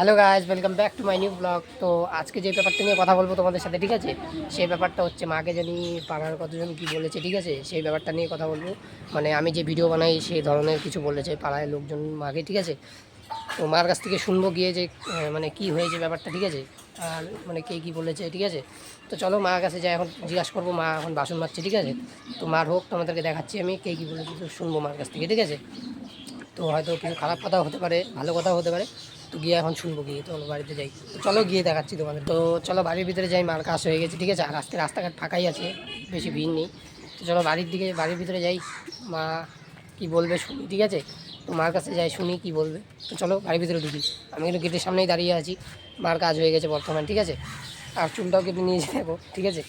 Hello guys, welcome back to my new blog. তো আজকে যে ব্যাপারটা নিয়ে কথা বলবো তোমাদের সাথে, ঠিক আছে, সেই ব্যাপারটা হচ্ছে মাকে জানি পাড়ার কতজন কী বলেছে, ঠিক আছে, সেই ব্যাপারটা নিয়ে কথা বলবো। মানে আমি যে ভিডিও বানাই সেই ধরনের কিছু বলেছে পাড়ায় লোকজন মাকে, ঠিক আছে। তো মার কাছ থেকে শুনবো গিয়ে যে মানে কি হয়েছে ব্যাপারটা, ঠিক আছে, আর মানে কে কী বলেছে, ঠিক আছে। তো চলো মার কাছে যাই, এখন জিজ্ঞাসা করবো। মা এখন বাসন মাজছে, ঠিক আছে। তো মার হোক তোমাদেরকে দেখাচ্ছি আমি কে কী বলেছে, তো শুনবো মার কাছ থেকে, ঠিক আছে। তো হয়তো কিছু খারাপ কথাও হতে পারে, ভালো কথাও হতে পারে। তো গিয়ে এখন শুনবো, গিয়ে তো বাড়িতে যাই। তো চলো গিয়ে দেখাচ্ছি তোমাদের। তো চলো বাড়ির ভিতরে যাই, মার কাজ হয়ে গেছে, ঠিক আছে। আর আজকে রাস্তাঘাট ফাঁকাই আছে, বেশি ভিড় নেই। তো চলো বাড়ির ভিতরে যাই, মা কি বলবে শুনি, ঠিক আছে। তো মার কাছে যাই, শুনি কি বলবে। তো চলো বাড়ির ভিতরে ঢুকি। আমি কিন্তু গেটের সামনেই দাঁড়িয়ে আছি, মার কাজ হয়ে গেছে বর্তমান, ঠিক আছে। আর চুলটাও কেটে নিয়ে যাবো, ঠিক আছে।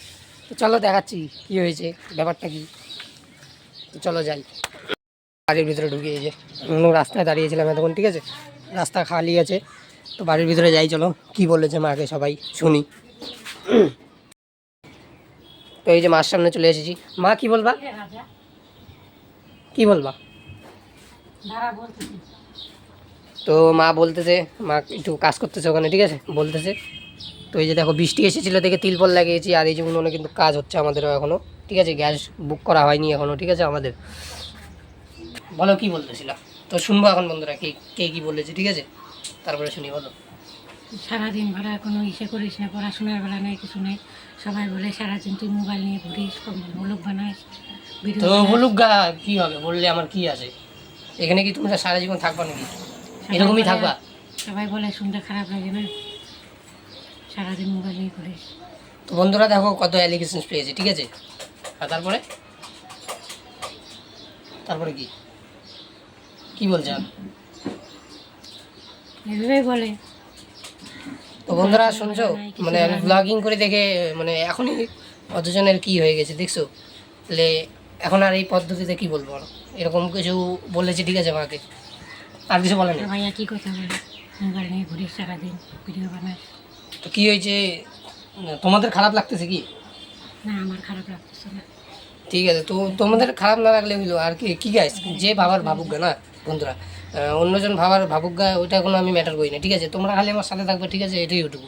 তো চলো দেখাচ্ছি কি হয়েছে, ব্যাপারটা কি। তো চলো যাই বাড়ির ভিতরে ঢুকে। এই যে রাস্তায় দাঁড়িয়েছিলাম এতক্ষণ, ঠিক আছে, রাস্তা খালি আছে। তো বাড়ির ভিতরে যাই, চলো কি বলেছে মাকে সবাই শুনি। তো এই যে মার সামনে চলে এসেছি। মা কি বলবা, কি বলবা? তো মা বলতেছে, মা একটু কাজ করতেছে ওখানে, ঠিক আছে, বলতেছে। তো এই যে দেখো বৃষ্টি এসেছিলো দেখে তিলপল লাগিয়েছি। আর এই যে উনুনে কিন্তু কাজ হচ্ছে আমাদেরও এখনও, ঠিক আছে। গ্যাস বুক করা হয়নি এখনও, ঠিক আছে আমাদের। বলো কি বলতেছিল। তো শুনবো এখন বন্ধুরা কে কে কী বলেছে, ঠিক আছে, তারপরে শুনি। বলো। সারাদিন ভরা কোনো ইসে করিস না, পড়াশোনার বেলা নেই, কিছু নেই। সবাই বলে সারাদিন তুই মোবাইল নিয়ে ঘুরিস, ভ্লগ বানাস, তো ভিডিও বলুক গা, কী হবে বললে, আমার কি আছে এখানে? কি তোমরা সারা জীবন থাকবা নাকি? এরকমই থাকবা? সবাই বলে শুনতে খারাপ লাগে না, সারাদিন মোবাইল নিয়ে ঘুরিস। তো বন্ধুরা দেখো কত অ্যালিগেশন পেয়েছে, ঠিক আছে। আর তারপরে তারপরে কি কি বলছে আর? এভাবেই বলে। তো বন্ধুরা শুনছো, মানে আমি ব্লগিং করে দেখে মানে এখনই কতজনের কি হয়ে গেছে দেখছো। তাহলে এখন আর এই পদ্ধতিতে কি বলবো, এরকম কিছু বলেছে, ঠিক আছে মাকে। আর কিছু বলে না। সবাই একই কথা বলে, মোবাইল নিয়ে ঘুরিস সারাদিন, ভিডিও বানাস। তো কী হয়েছে, তোমাদের খারাপ লাগতেছে কি? না, আমার খারাপ লাগতেছে না। ঠিক আছে, তো তোমাদের খারাপ না লাগলে হইলো আর কি, কি গাইস, যে ভাবার ভাবুক গা না বন্ধুরা। অন্যজন ভাবুক গা, ওইটা কোনো আমি ম্যাটার করি না, ঠিক আছে। তোমরা খালি আমার সাথে থাকবে, ঠিক আছে, এটাই ইউটিউব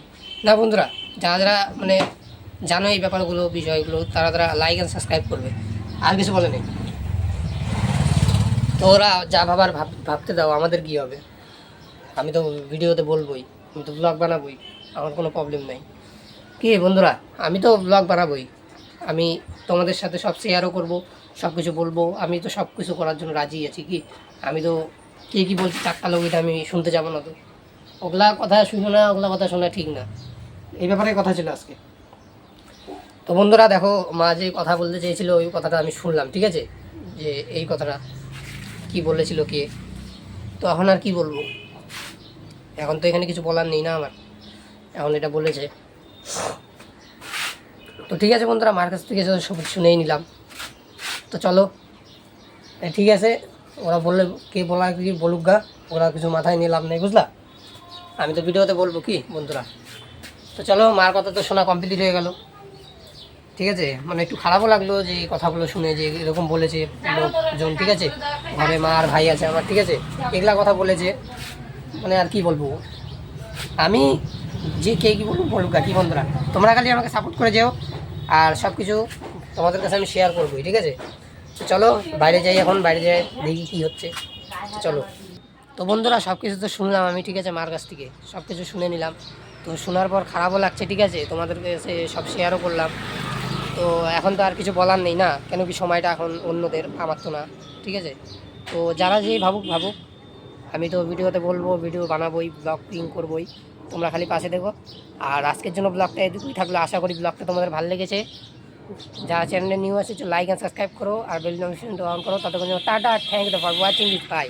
না বন্ধুরা। যারা যারা মানে জানো এই ব্যাপারগুলো বিষয়গুলো, তারা তারা লাইক অ্যান্ড সাবস্ক্রাইব করবে, আর কিছু বলে নেই। তো ওরা যা ভাবার ভাবতে দাও, আমাদের কী হবে? আমি তো ভিডিওতে বলবোই, আমি তো ব্লগ বানাবোই, আমার কোনো প্রবলেম নেই। কি বন্ধুরা, আমি তো ব্লগ বানাবোই, আমি তোমাদের সাথে সব শেয়ারও করবো, সব কিছু বলবো। আমি তো সব কিছু করার জন্য রাজি আছি। কি আমি তো কে কী বলছি চারটা লোক, এটা আমি শুনতে যাবো না। তো ওগুলা কথা শুনো না, ওগুলা কথা শোনা ঠিক না। এই ব্যাপারে কথা ছিল আজকে। তো বন্ধুরা দেখো, মা যে কথা বলতে চেয়েছিল ওই কথাটা আমি শুনলাম, ঠিক আছে, যে এই কথাটা কি বলেছিল কে। তো এখন আর কি বলবো, এখন তো এখানে কিছু বলার নেই না আমার, এখন এটা বলেছে। তো ঠিক আছে বন্ধুরা, মার কাছ থেকে সব শুনেই নিলাম। তো চলো ঠিক আছে, ওরা বললে কে বলা কি বলুক গা, ওরা কিছু মাথায় নিয়ে লাভ নেই, বুঝলা। আমি তো ভিডিওতে বলবো কি বন্ধুরা। তো চলো, মার কথা তো শোনা কমপ্লিট হয়ে গেল, ঠিক আছে। মানে একটু খারাপও লাগলো যে এই কথাগুলো শুনে, যে এরকম বলেছে লোকজন, ঠিক আছে। ঘরে মা আর ভাই আছে আমার, ঠিক আছে, এগুলা কথা বলেছে। মানে আর কি বলবো আমি, যে কে কী বলবো বলুক গা, কি বন্ধুরা। তোমরা খালি আমাকে সাপোর্ট করে যেও, আর সব কিছু তোমাদের কাছে আমি শেয়ার করবোই, ঠিক আছে। তো চলো বাইরে যাই, এখন বাইরে যাই দেখি কী হচ্ছে। চলো। তো বন্ধুরা সব কিছু তো শুনলাম আমি, ঠিক আছে, মার কাছ থেকে সব কিছু শুনে নিলাম। তো শোনার পর খারাপও লাগছে, ঠিক আছে, তোমাদের কাছে সব শেয়ারও করলাম। তো এখন তো আর কিছু বলার নেই না, কেন কি সময়টা এখন অন্যদের, আমার তো না, ঠিক আছে। তো যারা যেই ভাবুক ভাবুক, আমি তো ভিডিওতে বলবো, ভিডিও বানাবোই, ব্লগ প্রিং করবোই। তোমরা খালি পাশে দেখো। আর আজকের জন্য ব্লগটা এটুকুই থাকলো, আশা করি ব্লগটা তোমাদের ভালো লেগেছে। যারা চ্যানেলে নিউ আছে লাইক অ্যান্ড সাবস্ক্রাইব করো, আর বেল নোটিফিকেশনটা অন করো। ততক্ষণ tata, thank you for watching this, by.